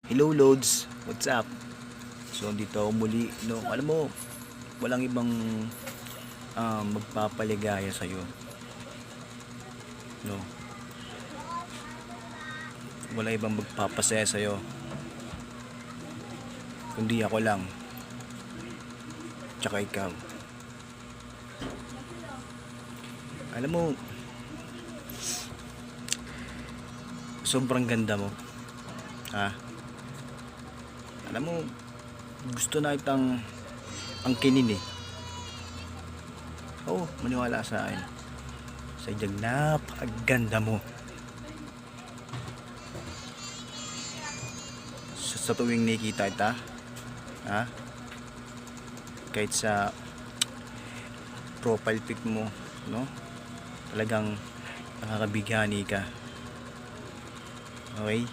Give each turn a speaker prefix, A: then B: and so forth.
A: Hello Loads, what's up? So dito ako muli, no? Alam mo, walang ibang magpapaligaya sa'yo, no? Wala ibang magpapasaya sa'yo, kundi ako lang, tsaka ikaw. Alam mo, sobrang ganda mo, ha? Alam mo, gusto na kitang angkinin eh. Oo, maniwala sa akin. Sadyang napakaganda mo. Sa tuwing nakikita kita, ha? Kahit sa profile pic mo, no? Talagang nakakabighani ka. Okay?